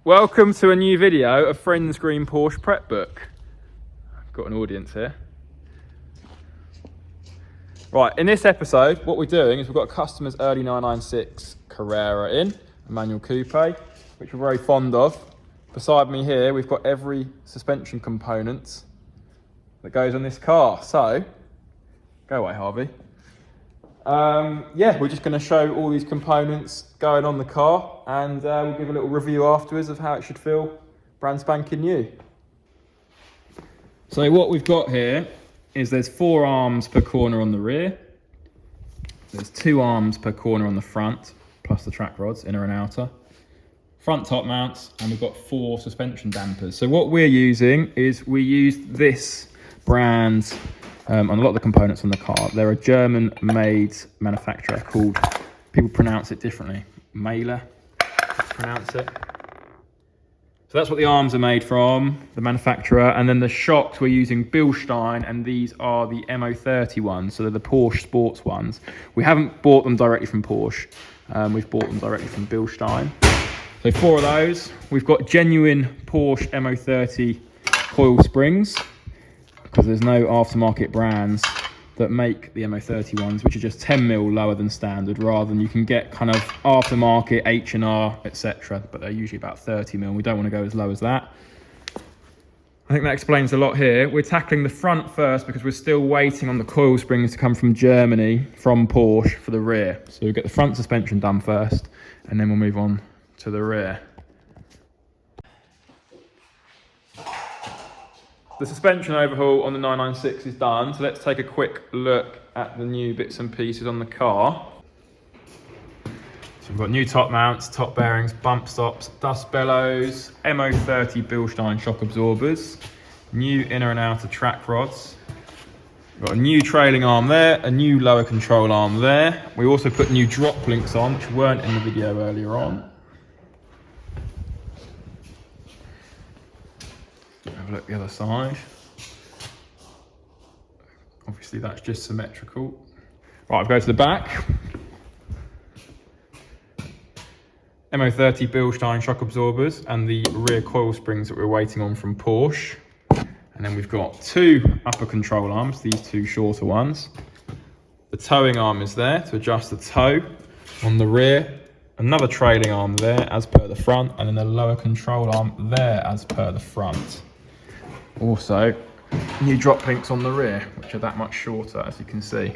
Welcome to a new video of Friends Green Porsche Prep Book. I've got an audience here. Right, in this episode, what we're doing is we've got a customer's early 996 Carrera in, a manual coupe, which we're very fond of. Beside me here, we've got every suspension component that goes on this car. So, go away, Harvey. Yeah, we're just going to show all these components going on the car, and we'll give a little review afterwards of how it should feel brand spanking new. So what we've got here is there's 4 arms per corner on the rear, there's 2 arms per corner on the front, plus the track rods, inner and outer, front top mounts, and we've got 4 suspension dampers. So what we're using is we used this brand on a lot of the components on the car. They're a German-made manufacturer called, people pronounce it differently, Mailer, pronounce it. So that's what the arms are made from, the manufacturer, and then the shocks we're using Bilstein, and these are the MO30 ones, so they're the Porsche sports ones. We haven't bought them directly from Porsche, we've bought them directly from Bilstein. So 4 of those. We've got genuine Porsche MO30 coil springs, because there's no aftermarket brands that make the MO30 ones, which are just 10mm lower than standard, rather than you can get kind of aftermarket H&R, etc., but they're usually about 30mm. We don't want to go as low as that. I think that explains a lot here. We're tackling the front first because we're still waiting on the coil springs to come from Germany, from Porsche, for the rear. So we'll get the front suspension done first, and then we'll move on to the rear. The suspension overhaul on the 996 is done, so let's take a quick look at the new bits and pieces on the car. So we've got new top mounts, top bearings, bump stops, dust bellows, MO30 Bilstein shock absorbers, new inner and outer track rods. We've got a new trailing arm there, a new lower control arm there. We also put new drop links on, which weren't in the video earlier on. Have a look at the other side. Obviously that's just symmetrical. Right, I'll go to the back. MO30 Bilstein shock absorbers and the rear coil springs that we're waiting on from Porsche. And then we've got 2 upper control arms, these 2 shorter ones. The towing arm is there to adjust the tow on the rear. Another trailing arm there as per the front, and then the lower control arm there as per the front. Also, new drop links on the rear, which are that much shorter, as you can see.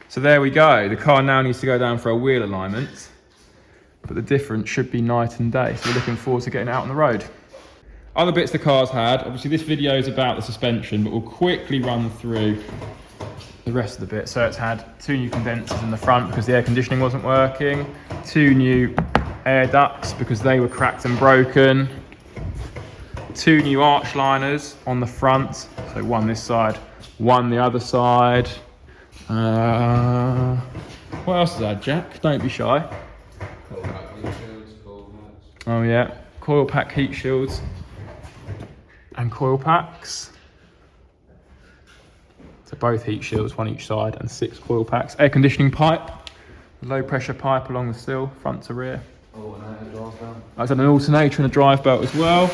So there we go. The car now needs to go down for a wheel alignment, but the difference should be night and day. So we're looking forward to getting it out on the road. Other bits the car's had, obviously this video is about the suspension, but we'll quickly run through the rest of the bit. So it's had 2 new condensers in the front because the air conditioning wasn't working, 2 new air ducts because they were cracked and broken, 2 new arch liners on the front, so 1 this side, 1 the other side. What else is that, Jack? Don't be shy. Coil pack heat shields, coil packs. Oh yeah, coil pack heat shields and coil packs. So both heat shields, 1 each side, and 6 coil packs. Air conditioning pipe, low pressure pipe along the sill, front to rear. Alternator drive belt. I've done an alternator and a drive belt as well.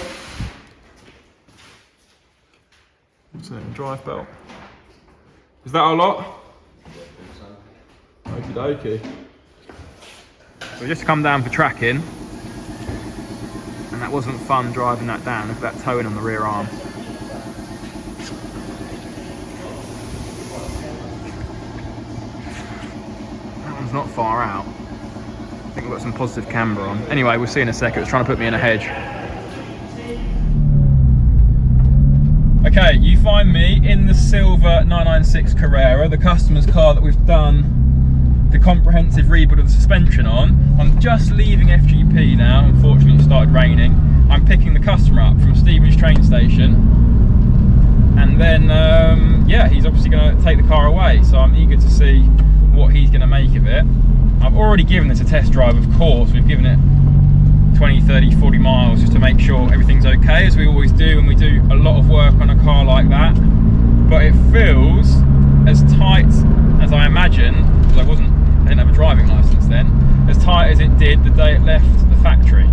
Alternator and drive belt. Is that a lot? Okie dokie. So just come down for tracking, and that wasn't fun driving that down. Look at that towing on the rear arm. That one's not far out. I think we've got some positive camber on. Anyway, we'll see in a second. It's trying to put me in a hedge. Okay, you find me in the silver 996 Carrera, the customer's car that we've done the comprehensive rebuild of the suspension on. I'm just leaving FGP now. Unfortunately, it started raining. I'm picking the customer up from Stevenage train station, and then yeah, he's obviously going to take the car away, so I'm eager to see what he's going to make of it. I've already given this a test drive, of course. We've given it 20, 30, 40 miles just to make sure everything's okay, as we always do when we do a lot of work on a car like that. But it feels as tight as I imagined, because I didn't have a driving license then, as tight as it did the day it left the factory.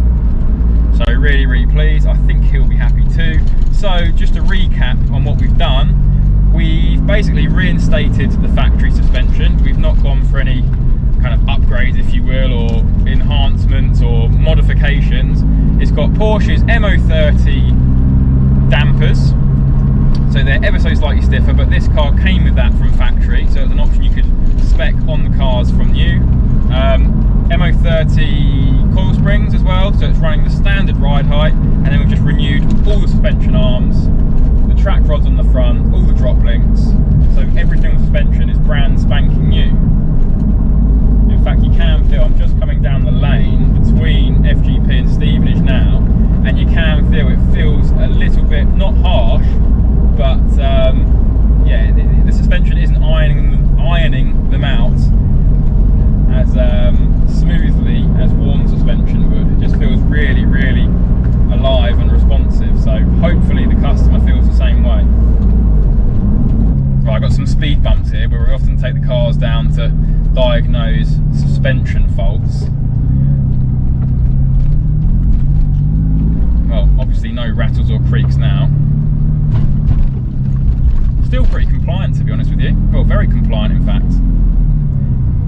So really, really pleased. I think he'll be happy too. So just to recap on what we've done, we've basically reinstated the factory suspension. We've not gone for any kind of upgrades, if you will, or enhancements or modifications. It's got Porsche's MO30 dampers, so they're ever so slightly stiffer, but this car came with that from factory, so it's an option you could spec on the cars from new. MO30 coil springs as well, so it's running the standard ride height, and then we've just renewed all the suspension arms, the track rods on the front, all the drop links, so everything with suspension is brand spanking new. In fact, you can feel, I'm just coming down the lane between FGP and Stevenage now, and you can feel it feels a little bit, not harsh, but yeah, the suspension isn't ironing them out as smoothly as worn suspension would. It just feels really, really alive and responsive, so hopefully the customer feels the same way. Right, I've got some speed bumps here where we often take the cars down to diagnose suspension faults. Well, obviously no rattles or creaks now. Still pretty compliant, to be honest with you. Well, very compliant in fact.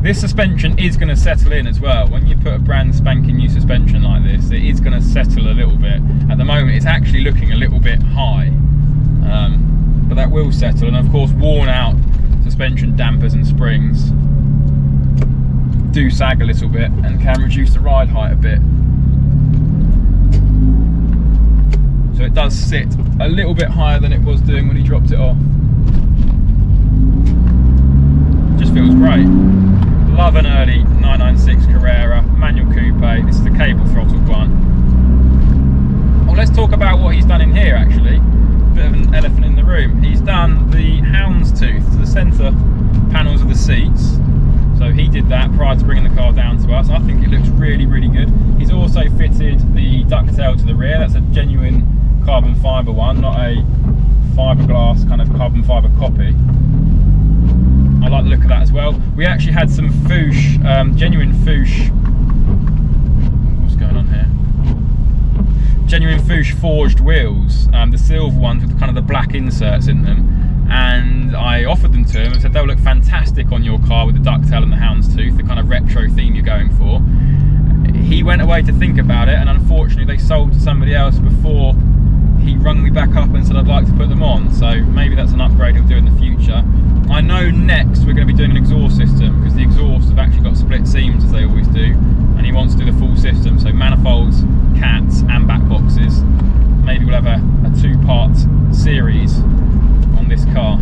This suspension is going to settle in as well. When you put a brand spanking new suspension like this, it is going to settle a little bit. At the moment it's actually looking a little bit high, but that will settle. And of course worn out suspension dampers and springs do sag a little bit and can reduce the ride height a bit. So it does sit a little bit higher than it was doing when he dropped it off. Just feels great. Love an early 996 Carrera, manual coupe. This is the cable throttled one. Well, let's talk about what he's done in here actually. Bit of an elephant in the room. He's done the houndstooth to the centre panels of the seats. So he did that prior to bringing the car down to us. I think it looks really, really good. He's also fitted the ducktail to the rear. That's a genuine carbon fibre one, not a fiberglass kind of carbon fibre copy. I like the look of that as well. We actually had some Fouche, genuine Fouche, what's going on here? Genuine Fouche forged wheels, the silver ones with kind of the black inserts in them. And I offered them to him and said they'll look fantastic on your car with the ducktail and the houndstooth, the kind of retro theme you're going for. He went away to think about it, and unfortunately they sold to somebody else before he rung me back up and said I'd like to put them on. So maybe that's an upgrade he'll do in the future. I know next we're going to be doing an exhaust system, because the exhausts have actually got split seams as they always do, and he wants to do the full system, so manifolds, cats and back boxes. Maybe we'll have a two-part series on this car.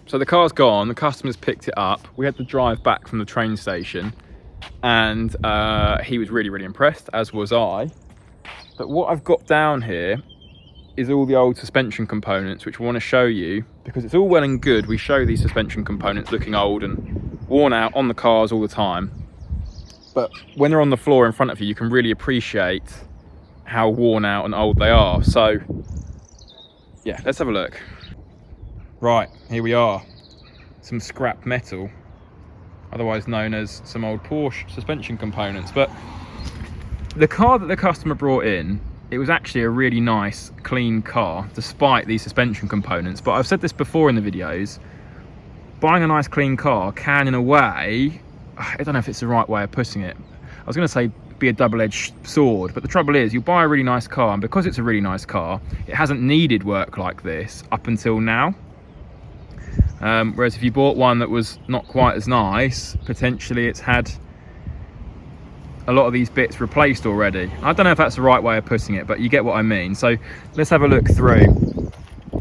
So the car's gone, the customer's picked it up. We had to drive back from the train station, and he was really, really impressed, as was I. But what I've got down here is all the old suspension components, which I want to show you, because it's all well and good we show these suspension components looking old and worn out on the cars all the time, but when they're on the floor in front of you, you can really appreciate how worn out and old they are. So yeah, let's have a look. Right, here we are. Some scrap metal, otherwise known as some old Porsche suspension components. But the car that the customer brought in, it was actually a really nice, clean car, despite these suspension components. But I've said this before in the videos, buying a nice, clean car can, in a way, I don't know if it's the right way of putting it. I was going to say be a double-edged sword, but the trouble is, you buy a really nice car, and because it's a really nice car, it hasn't needed work like this up until now. Whereas if you bought one that was not quite as nice, potentially it's had a lot of these bits replaced already. I don't know if that's the right way of putting it, but you get what I mean. So let's have a look through. All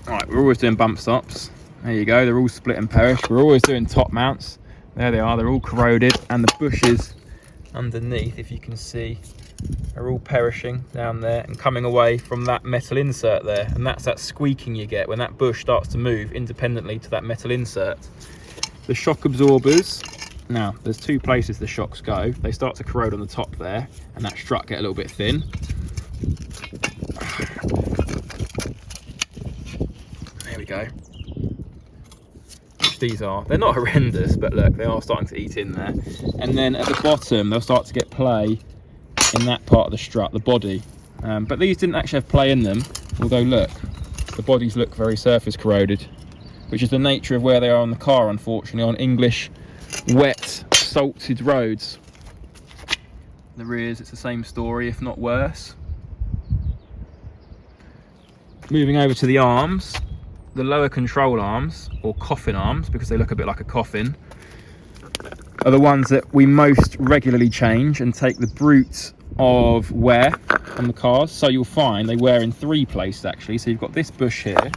right, we're always doing bump stops. There you go, they're all split and perished. We're always doing top mounts. There they are, they're all corroded, and the bushes underneath, if you can see, are all perishing down there and coming away from that metal insert there. And that's that squeaking you get when that bush starts to move independently to that metal insert. The shock absorbers, now there's two places the shocks go. They start to corrode on the top there, and that strut get a little bit thin. There we go. Which these are, they're not horrendous, but look, they are starting to eat in there. And then at the bottom, they'll start to get play in that part of the strut, the body. But these didn't actually have play in them, although look, the bodies look very surface corroded, which is the nature of where they are on the car, unfortunately, on English wet, salted roads. The rears, it's the same story, if not worse. Moving over to the arms, the lower control arms, or coffin arms, because they look a bit like a coffin, are the ones that we most regularly change and take the brunt of wear on the cars. So you'll find they wear in 3 places actually. So you've got this bush here.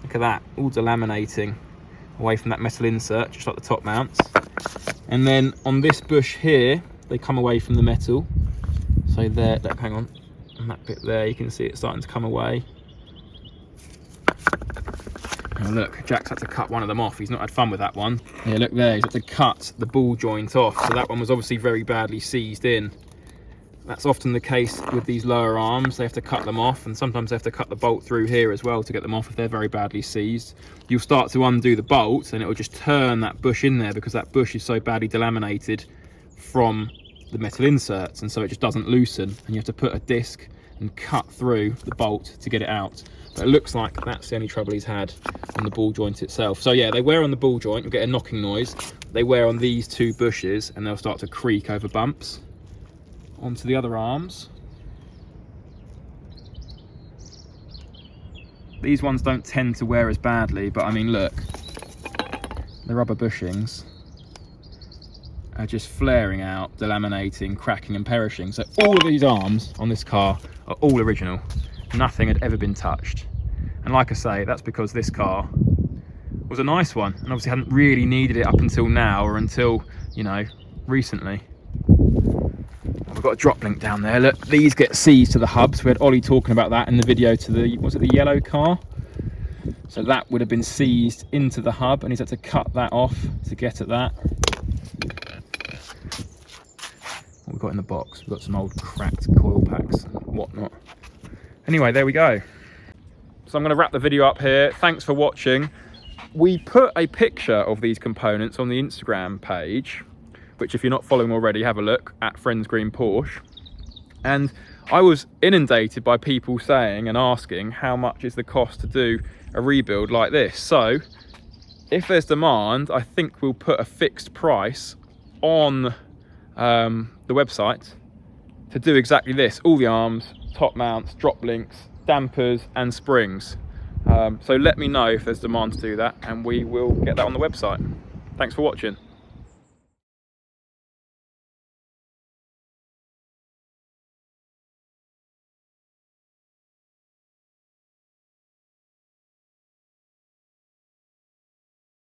Look at that, all delaminating away from that metal insert, just like the top mounts. And then on this bush here, they come away from the metal. So there, hang on, and that bit there, you can see it starting to come away. Oh look, Jack's had to cut one of them off. He's not had fun with that one. Yeah, look there, he's had to cut the ball joint off. So that one was obviously very badly seized in. That's often the case with these lower arms. They have to cut them off, and sometimes they have to cut the bolt through here as well to get them off if they're very badly seized. You'll start to undo the bolt and it will just turn that bush in there because that bush is so badly delaminated from the metal inserts, and so it just doesn't loosen, and you have to put a disc and cut through the bolt to get it out. But it looks like that's the only trouble he's had on the ball joint itself. So yeah, they wear on the ball joint, you'll get a knocking noise. They wear on these 2 bushes and they'll start to creak over bumps. Onto the other arms. These ones don't tend to wear as badly, but I mean look, the rubber bushings are just flaring out, delaminating, cracking and perishing. So all of these arms on this car are all original. Nothing had ever been touched. And like I say, that's because this car was a nice one and obviously hadn't really needed it up until now, or until, you know, recently. We've got a drop link down there. Look, these get seized to the hubs. We had Ollie talking about that in the video to the, was it the yellow car? So that would have been seized into the hub, and he's had to cut that off to get at that. What we've got in the box, we've got some old cracked coil packs and whatnot. Anyway, there we go. So I'm going to wrap the video up here. Thanks for watching. We put a picture of these components on the Instagram page, which if you're not following already, have a look, at Friends Green Porsche. And I was inundated by people saying and asking how much is the cost to do a rebuild like this. So if there's demand, I think we'll put a fixed price on the website to do exactly this. All the arms, top mounts, drop links, dampers and springs. So let me know if there's demand to do that, and we will get that on the website. Thanks for watching.